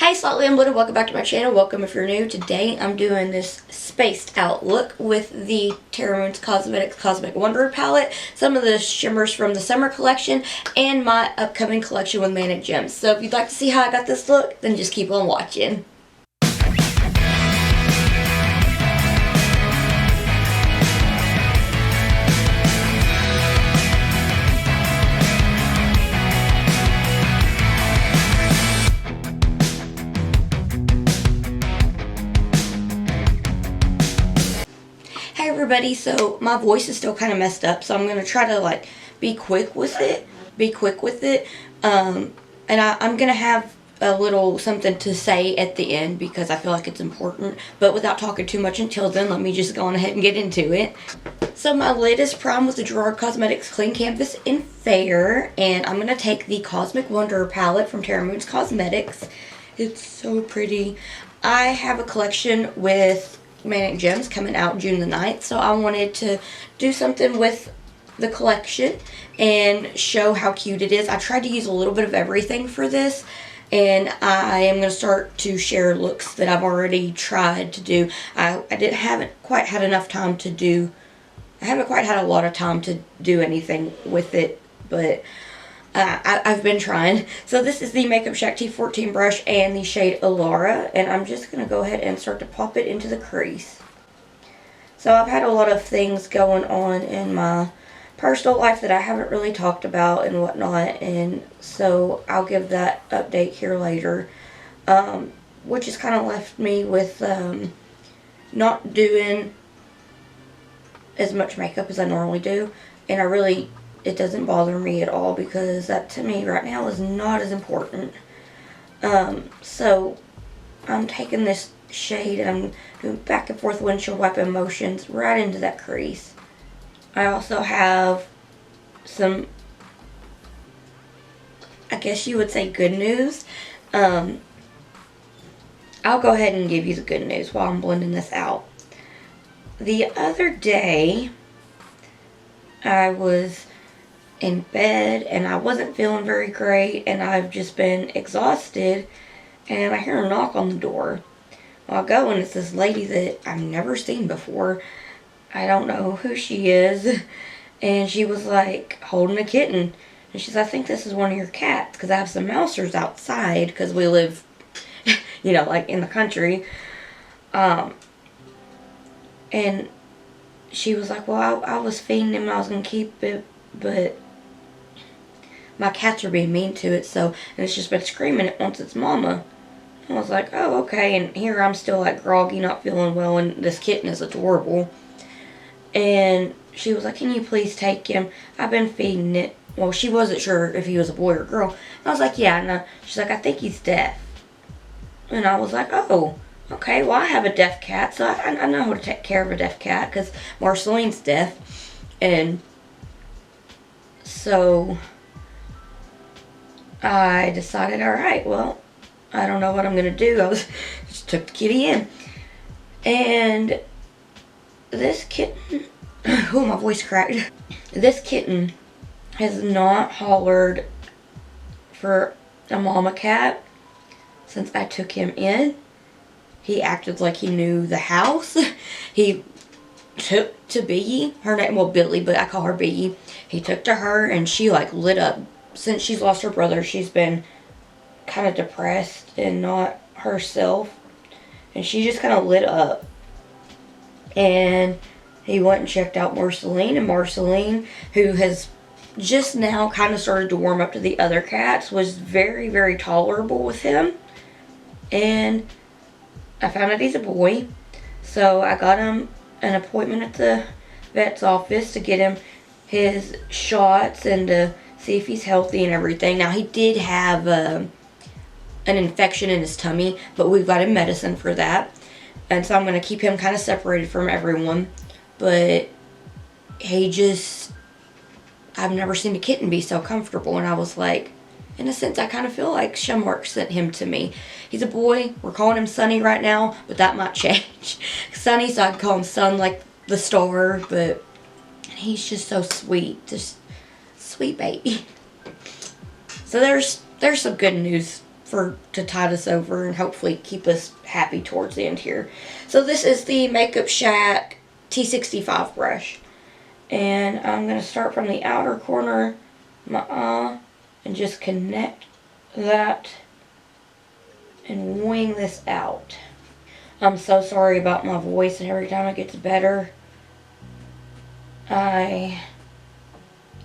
Hey Slightly Unblended, welcome back to my channel. Welcome if you're new. Today I'm doing this spaced out look with the Terra Cosmetics Cosmic Wonder palette, some of the shimmers from the summer collection, and my upcoming collection with Manic gems. So if you'd like to see how I got this look, then just keep on watching. Hey everybody, so my voice is still kind of messed up, so I'm going to try to be quick with it, and I'm going to have a little something to say at the end because I feel like it's important, but without talking too much until then, let me just go on ahead and get into it. So my latest prime was the Gerard Cosmetics Clean Canvas in Fair, and I'm going to take the Cosmic Wonder palette from Terra Cosmetics. It's so pretty. I have a collection with Manic gems coming out June the 9th, so I wanted to do something with the collection and show how cute it is. I tried to use a little bit of everything for this, and I am going to start to share looks that I've already tried to do. I haven't quite had enough time to do, I haven't quite had a lot of time to do anything with it, but I've been trying. So this is the Makeup Shack T14 brush and the shade Alara, and I'm just going to go ahead and start to pop it into the crease. So I've had a lot of things going on in my personal life that I haven't really talked about and whatnot, and so I'll give that update here later, which has kind of left me with not doing as much makeup as I normally do, and it doesn't bother me at all because that to me right now is not as important. So I'm taking this shade and I'm doing back and forth windshield wiping motions right into that crease. I also have some, I guess you would say, good news. I'll go ahead and give you the good news while I'm blending this out. The other day I was in bed and I wasn't feeling very great and I've just been exhausted, and I hear a knock on the door. Well, I go and it's this lady that I've never seen before. I don't know who she is, and she was like holding a kitten, and she said, "I think this is one of your cats because I have some mousers outside because we live like in the country." And she was like, "Well, I was feeding him, I was gonna keep it, but my cats are being mean to it, and it's just been screaming it wants its mama." I was like, "Oh, okay." And here I'm still groggy, not feeling well, and this kitten is adorable. And she was like, "Can you please take him? I've been feeding it." Well, she wasn't sure if he was a boy or girl. And I was like, "Yeah, no." She's like, "I think he's deaf." And I was like, "Oh, okay, well, I have a deaf cat, so I know how to take care of a deaf cat because Marceline's deaf." And so I decided, alright, well, I don't know what I'm going to do. I just took the kitty in. And this kitten, oh, my voice cracked. This kitten has not hollered for a mama cat since I took him in. He acted like he knew the house. He took to Biggie, her name, well, Billy, but I call her Biggie. He took to her and she lit up. Since she's lost her brother, she's been kind of depressed and not herself, and she just kind of lit up. And he went and checked out Marceline, and Marceline, who has just now kind of started to warm up to the other cats, was very, very tolerable with him. And I found out he's a boy, so I got him an appointment at the vet's office to get him his shots and to see if he's healthy and everything. Now, he did have an infection in his tummy, but we've got him medicine for that. And so I'm going to keep him kind of separated from everyone. But I've never seen a kitten be so comfortable. And I was like, in a sense, I kind of feel like Shummark sent him to me. He's a boy. We're calling him Sunny right now, but that might change. Sunny, so I'd call him Sun like the star, but he's just so sweet. Just sweet baby. So there's some good news to tide us over and hopefully keep us happy towards the end here. So this is the Makeup Shack T65 brush. And I'm going to start from the outer corner, and just connect that and wing this out. I'm so sorry about my voice, and every time it gets better, I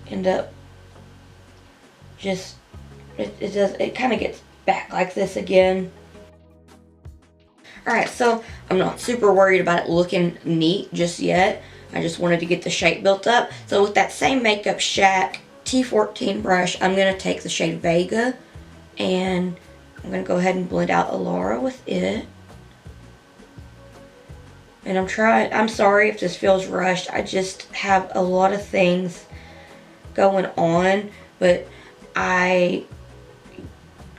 end up just, it kind of gets back like this again. Alright, so I'm not super worried about it looking neat just yet. I just wanted to get the shape built up. So with that same Makeup Shack T14 brush, I'm going to take the shade Vega, and I'm going to go ahead and blend out Alara with it. And I'm sorry if this feels rushed. I just have a lot of things going on, but I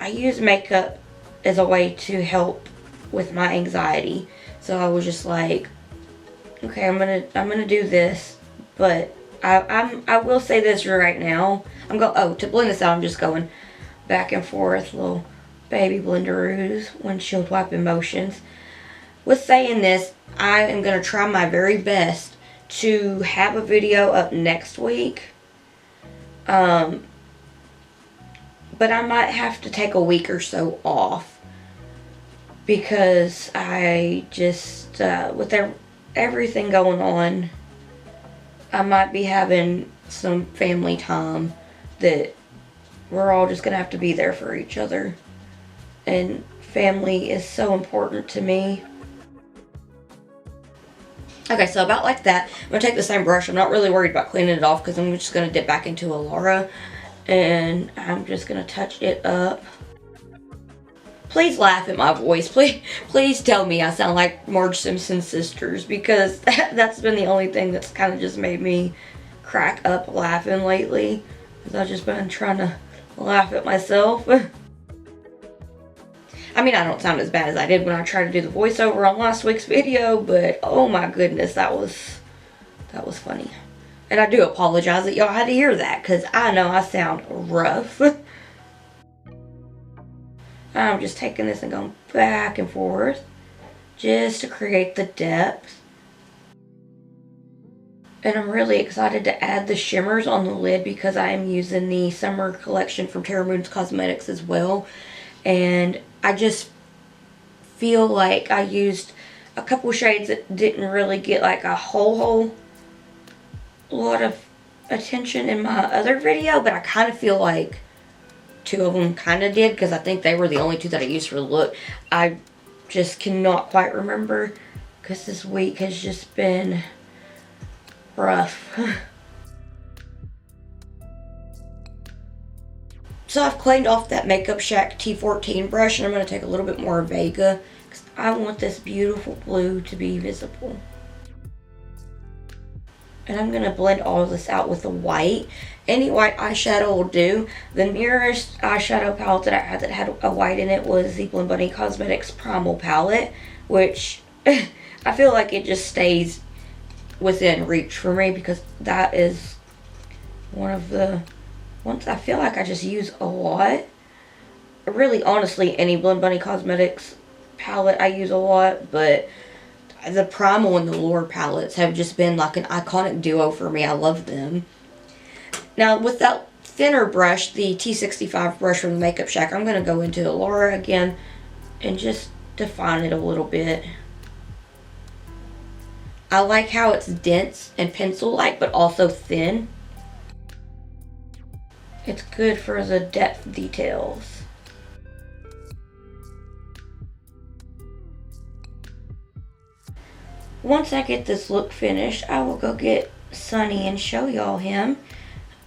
use makeup as a way to help with my anxiety. So I was just like, okay, I'm gonna do this, but I will say this right now. To blend this out, I'm just going back and forth, little baby blenderoos, windshield wiping motions. With saying this, I am gonna try my very best to have a video up next week. But I might have to take a week or so off because I just, with everything going on, I might be having some family time that we're all just going to have to be there for each other. And family is so important to me. Okay, so about like that, I'm going to take the same brush. I'm not really worried about cleaning it off because I'm just going to dip back into Alara. And I'm just going to touch it up. Please laugh at my voice. Please tell me I sound like Marge Simpson's sisters, because that's been the only thing that's kind of just made me crack up laughing lately. Because I've just been trying to laugh at myself. I mean, I don't sound as bad as I did when I tried to do the voiceover on last week's video, but oh my goodness, that was funny. And I do apologize that y'all had to hear that, because I know I sound rough. I'm just taking this and going back and forth just to create the depth. And I'm really excited to add the shimmers on the lid because I am using the summer collection from Terra Cosmetics as well. And I just feel like I used a couple shades that didn't really get like a whole lot of attention in my other video, but I kind of feel like two of them kind of did, because I think they were the only two that I used for the look. I just cannot quite remember because this week has just been rough. So I've cleaned off that Makeup Shack T14 brush, and I'm going to take a little bit more Vega because I want this beautiful blue to be visible. And I'm going to blend all of this out with the white. Any white eyeshadow will do. The nearest eyeshadow palette that I had that had a white in it was the Unblended Cosmetics Primal palette, which I feel like it just stays within reach for me because that is one of the ones I feel like I just use a lot. Really, honestly, any Unblended Cosmetics palette I use a lot, but the Primal and the Lure palettes have just been like an iconic duo for me. I love them. Now, with that thinner brush, the T65 brush from the Makeup Shack, I'm going to go into Alara again and just define it a little bit. I like how it's dense and pencil-like, but also thin. It's good for the depth details. Once I get this look finished, I will go get Sunny and show y'all him.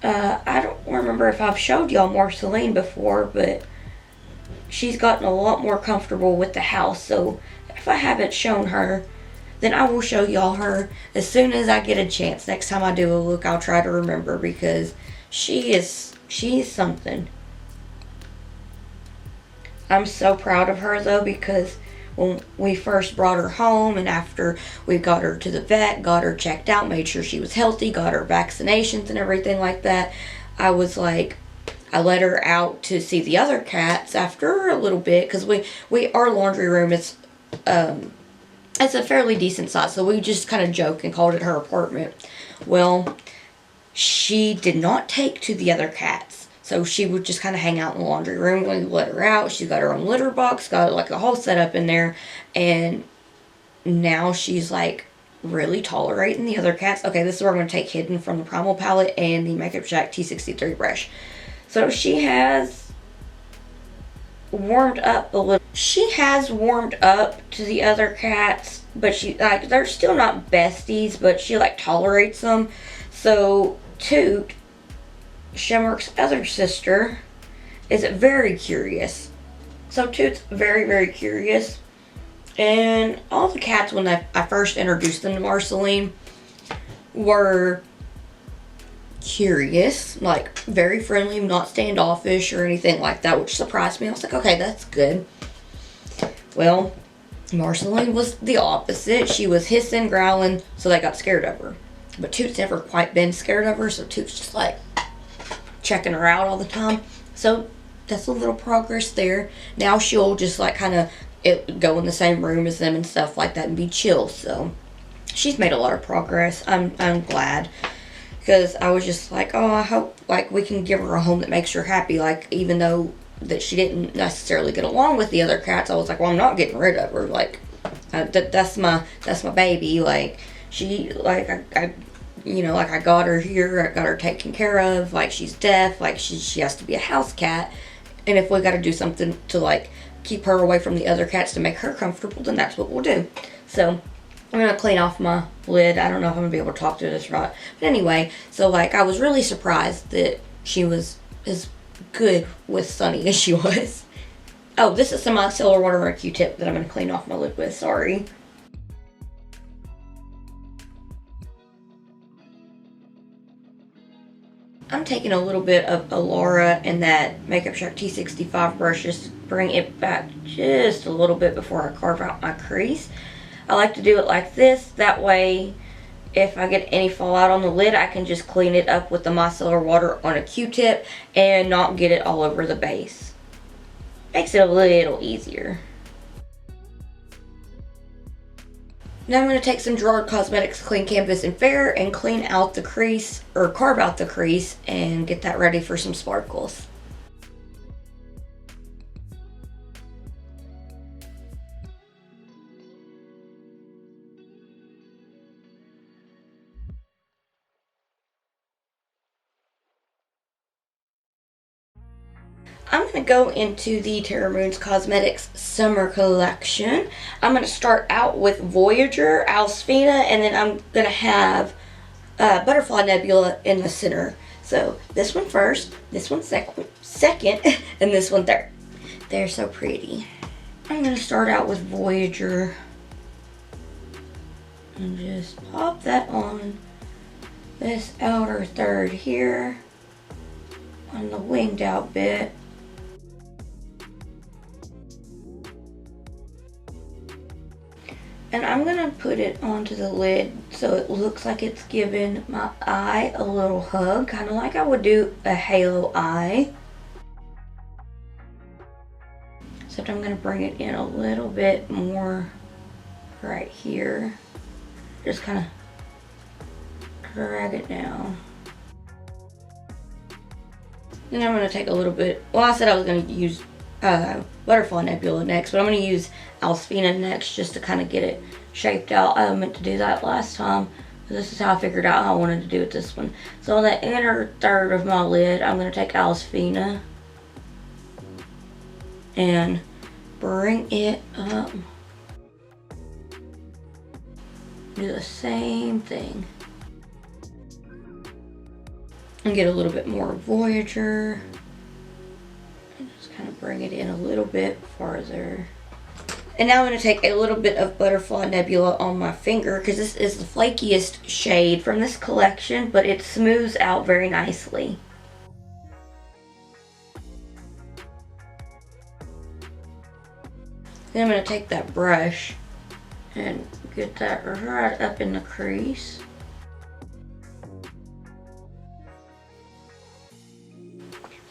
I don't remember if I've showed y'all Marceline before, but she's gotten a lot more comfortable with the house. So if I haven't shown her, then I will show y'all her as soon as I get a chance. Next time I do a look, I'll try to remember because she's something. I'm so proud of her though, because when we first brought her home and after we got her to the vet, got her checked out, made sure she was healthy, got her vaccinations and everything like that, I was like, I let her out to see the other cats after a little bit, because our laundry room is it's a fairly decent size, so we just kind of joked and called it her apartment. Well, she did not take to the other cats. So she would just kind of hang out in the laundry room when we let her out. She's got her own litter box, got like a whole setup in there. And now she's like really tolerating the other cats. Okay, this is where I'm going to take Hidden from the Primal palette and the Makeup Shack T63 brush. So she has warmed up a little. She has warmed up to the other cats, but she, like, they're still not besties, but she like tolerates them. So Toot, Shimmerk's other sister, is very curious. So Toot's very, very curious. And all the cats, when I first introduced them to Marceline, were curious, like very friendly, not standoffish or anything like that, which surprised me. I was like, okay, that's good. Well, Marceline was the opposite. She was hissing, growling, so they got scared of her. But Toot's never quite been scared of her, so Toot's just like checking her out all the time. So that's a little progress there. Now she'll just like kind of go in the same room as them and stuff like that and be chill. So she's made a lot of progress. I'm glad, because I was just like, oh, I hope like we can give her a home that makes her happy. Like, even though that she didn't necessarily get along with the other cats, I was like, well, I'm not getting rid of her. Like, that's my baby. Like, she, like, I you know, like, I got her here, I got her taken care of, like, she's deaf, like, she has to be a house cat, and if we got to do something to, like, keep her away from the other cats to make her comfortable, then that's what we'll do. So, I'm going to clean off my lid. I don't know if I'm going to be able to talk to this right, but anyway, so, like, I was really surprised that she was as good with Sunny as she was. Oh, this is some micellar water and a Q-tip that I'm going to clean off my lid with, sorry. I'm taking a little bit of Alara and that Makeup Shack T65 brush, just to bring it back just a little bit before I carve out my crease. I like to do it like this, that way if I get any fallout on the lid, I can just clean it up with the micellar water on a Q-tip and not get it all over the base. Makes it a little easier. Now I'm going to take some Gerard Cosmetics Clean Canvas and Fair and clean out the crease, or carve out the crease, and get that ready for some sparkles. I'm going to go into the Terra Moons Cosmetics Summer Collection. I'm going to start out with Voyager, Alsfina, and then I'm going to have Butterfly Nebula in the center. So this one first, this one second, and this one third. They're so pretty. I'm going to start out with Voyager. And just pop that on this outer third here. On the winged out bit. And I'm going to put it onto the lid so it looks like it's giving my eye a little hug, kind of like I would do a halo eye. Except I'm going to bring it in a little bit more right here. Just kind of drag it down. Then I'm going to take a little bit, well, I said I was going to use Butterfly Nebula next, but I'm going to use Alsfina next just to kind of get it shaped out. I meant to do that last time, but this is how I figured out how I wanted to do it this one. So on the inner third of my lid, I'm going to take Alsfina and bring it up. Do the same thing. And get a little bit more Voyager. Kind of bring it in a little bit farther. And now I'm going to take a little bit of Butterfly Nebula on my finger, because this is the flakiest shade from this collection, but it smooths out very nicely. Then I'm going to take that brush and get that right up in the crease.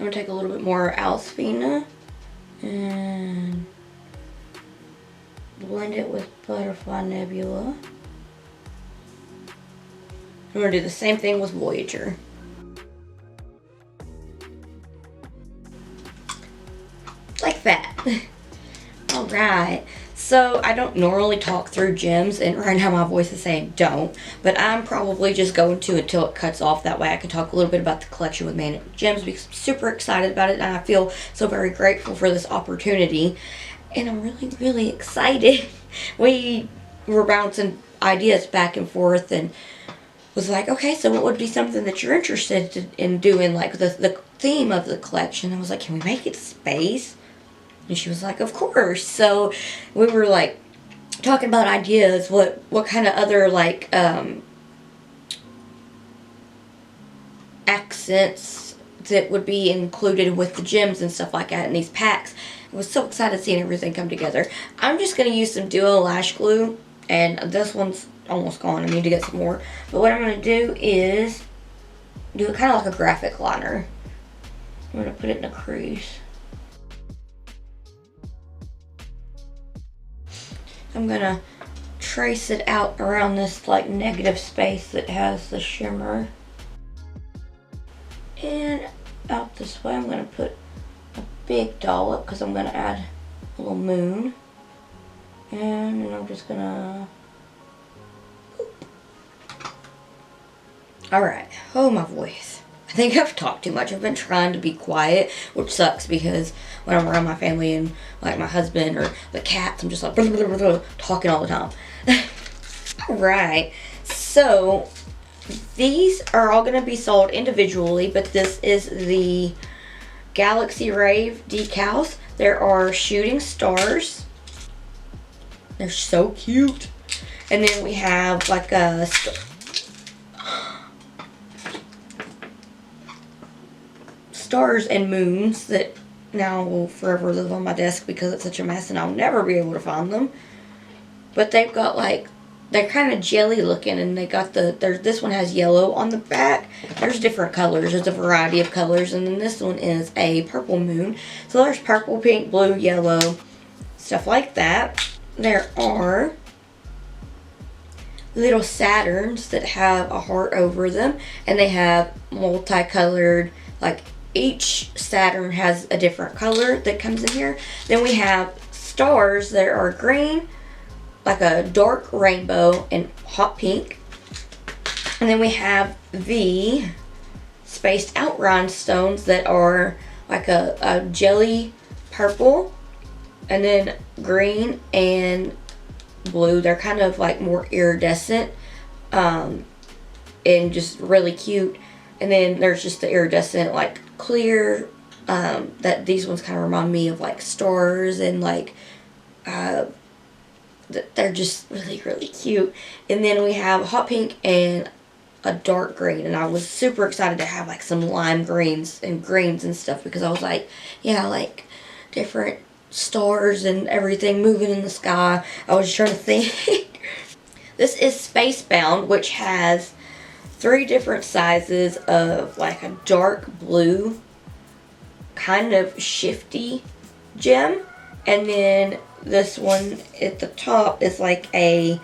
I'm going to take a little bit more Alsfina and blend it with Butterfly Nebula. I'm going to do the same thing with Voyager. Like that. Alright, so I don't normally talk through gems, and right now my voice is saying don't, but I'm probably just going to until it cuts off. That way I can talk a little bit about the collection with Manic gems because I'm super excited about it, and I feel so very grateful for this opportunity, and I'm really, really excited. We were bouncing ideas back and forth and was like, okay, so what would be something that you're interested in doing, like the theme of the collection? I was like, can we make it space? And she was like, of course. So we were like talking about ideas, what kind of other like accents that would be included with the gems and stuff like that in these packs. I was so excited seeing everything come together. I'm just going to use some Duo Lash Glue, and this one's almost gone. I need to get some more. But what I'm going to do is do it kind of like a graphic liner. I'm going to put it in a crease. I'm going to trace it out around this like negative space that has the shimmer. And out this way I'm going to put a big dollop because I'm going to add a little moon. And then I'm just going to... Alright, oh my voice. I think I've talked too much. I've been trying to be quiet, which sucks because when I'm around my family and like my husband or the cats, I'm just like blah, blah, blah, blah, talking all the time. Alright, so these are all going to be sold individually, but this is the Galaxy Rave decals. There are shooting stars. They're so cute. And then we have like a... stars and moons that now will forever live on my desk because it's such a mess and I'll never be able to find them. But they've got like, they're kind of jelly looking, and they got this one has yellow on the back. There's different colors. There's a variety of colors, and then this one is a purple moon. So there's purple, pink, blue, yellow, stuff like that. There are little Saturns that have a heart over them, and they have multicolored, like each Saturn has a different color that comes in here. Then we have stars that are green, like a dark rainbow, and hot pink. And then we have the spaced out rhinestones that are like a jelly purple, and then green and blue. They're kind of like more iridescent and just really cute. And then there's just the iridescent like clear that these ones kind of remind me of like stars, and like they're just really, really cute. And then we have hot pink and a dark green, and I was super excited to have like some lime greens and stuff because I was like, yeah, like different stars and everything moving in the sky. I was trying to think. This is Spacebound, which has 3 different sizes of like a dark blue, kind of shifty gem. And then this one at the top is like a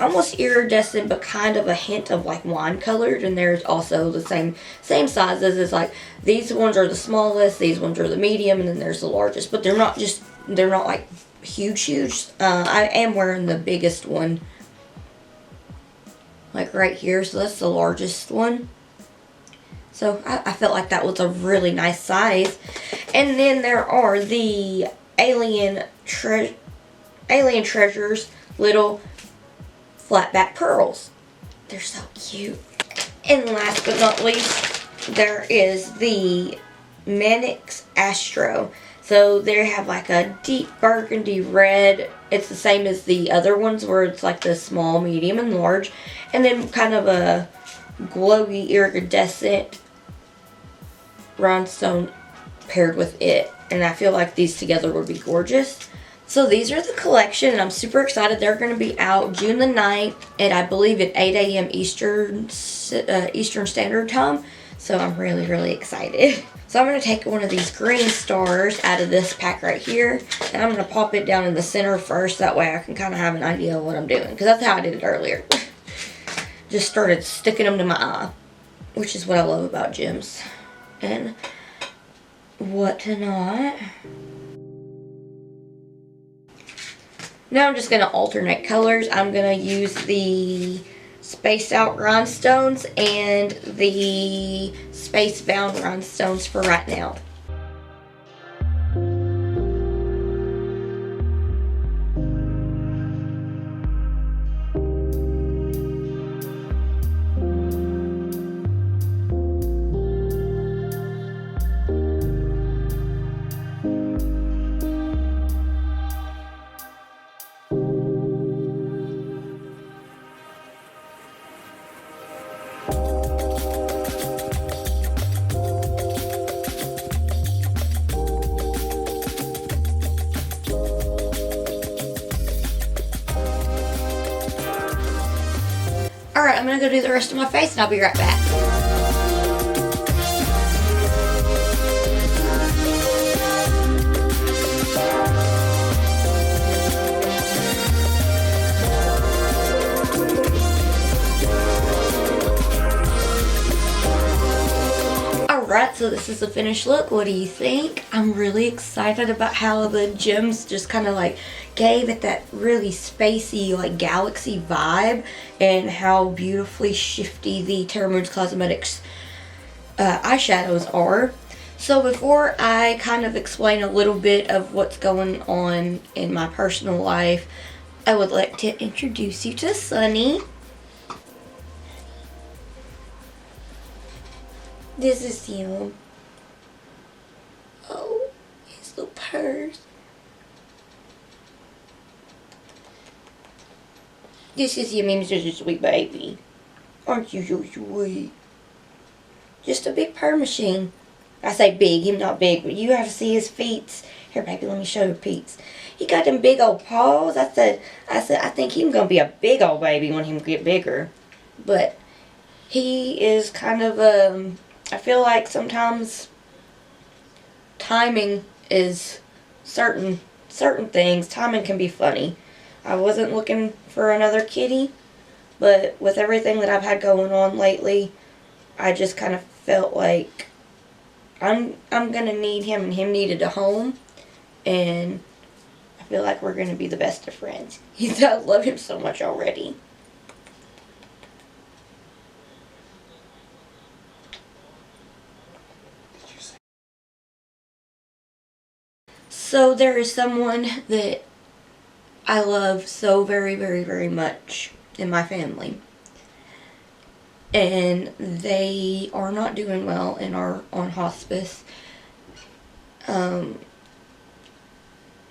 almost iridescent, but kind of a hint of like wine colored. And there's also the same sizes as like these ones are the smallest, these ones are the medium, and then there's the largest. But they're not like huge. I am wearing the biggest one, like right here, so that's the largest one. So I felt like that was a really nice size. And then there are the Alien Treasures little flat back pearls. They're so cute. And last but not least, there is the Manic's Astro. So they have like a deep burgundy red. It's the same as the other ones where it's like the small, medium, and large. And then kind of a glowy iridescent rhinestone paired with it. And I feel like these together would be gorgeous. So these are the collection, and I'm super excited. They're going to be out June the 9th, and I believe at 8 a.m. Eastern Standard Time. So I'm really, really excited. So I'm going to take one of these green stars out of this pack right here, and I'm going to pop it down in the center first. That way I can kind of have an idea of what I'm doing, because that's how I did it earlier. Just started sticking them to my eye, which is what I love about gems and whatnot. Now I'm just going to alternate colors. I'm going to use the spaced out rhinestones and the space bound rhinestones for right now. Alright, I'm gonna go do the rest of my face and I'll be right back. Alright, so this is the finished look. What do you think? I'm really excited about how the gems just kind of like gave it that really spacey, like galaxy vibe, and how beautifully shifty the Terra Cosmetics eyeshadows are. So before I kind of explain a little bit of what's going on in my personal life, I would like to introduce you to Sunny. This is him. Oh, his little purse. This is him. He's just a sweet baby. Aren't you so sweet? Just a big purr machine. I say big, he's not big, but you have to see his feet. Here, baby, let me show you feet. He got them big old paws. I said, I think he's gonna be a big old baby when he get bigger. But he is kind of I feel like sometimes timing is certain things. Timing can be funny. I wasn't looking for another kitty, but with everything that I've had going on lately, I just kind of felt like I'm gonna need him, and him needed a home, and I feel like we're gonna be the best of friends. I love him so much already. So there is someone that I love so very, very, very much in my family. And they are not doing well and are on hospice. When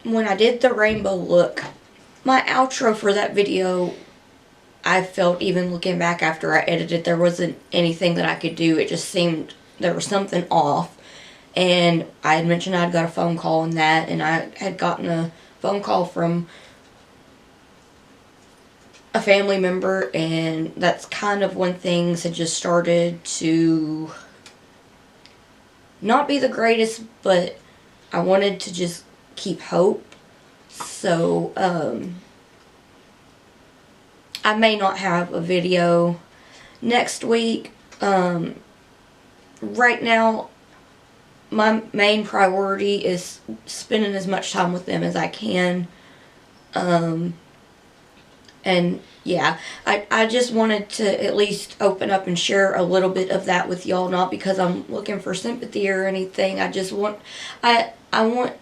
I did the rainbow look, my outro for that video, I felt, even looking back after I edited, there wasn't anything that I could do. It just seemed there was something off. And I had mentioned I'd got a phone call on that, and I had gotten a phone call from a family member, and that's kind of when things had just started to not be the greatest, but I wanted to just keep hope. So, I may not have a video next week. Right now, my main priority is spending as much time with them as I can. And yeah, I just wanted to at least open up and share a little bit of that with y'all, not because I'm looking for sympathy or anything. I just want, I want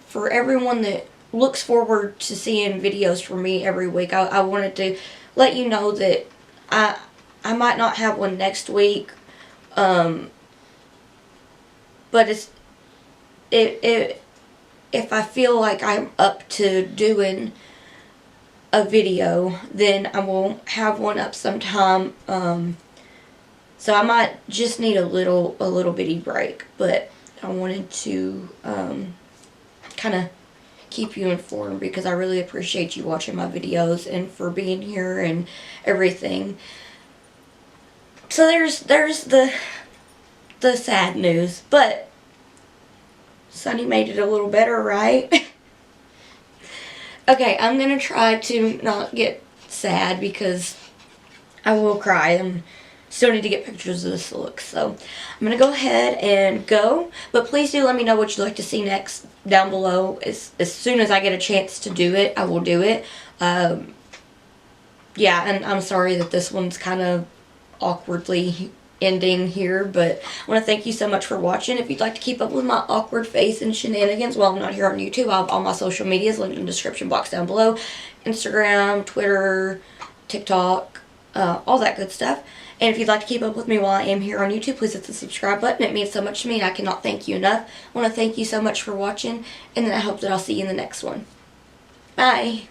for everyone that looks forward to seeing videos from me every week, I wanted to let you know that I might not have one next week, but if I feel like I'm up to doing a video, then I will have one up sometime. So I might just need a little bitty break, but I wanted to kind of keep you informed because I really appreciate you watching my videos and for being here and everything. So there's the the sad news, but Sunny made it a little better, right? Okay, I'm gonna try to not get sad because I will cry. I still need to get pictures of this look, so I'm gonna go ahead and go. But please do let me know what you'd like to see next down below. As soon as I get a chance to do it, I will do it. Yeah, and I'm sorry that this one's kind of awkwardly ending here, but I want to thank you so much for watching. If you'd like to keep up with my awkward face and shenanigans while I'm not here on YouTube, I'll have all my social medias linked in the description box down below. Instagram, Twitter, TikTok, all that good stuff. And if you'd like to keep up with me while I am here on YouTube, please hit the subscribe button. It means so much to me, and I cannot thank you enough. I want to thank you so much for watching, and then I hope that I'll see you in the next one. Bye!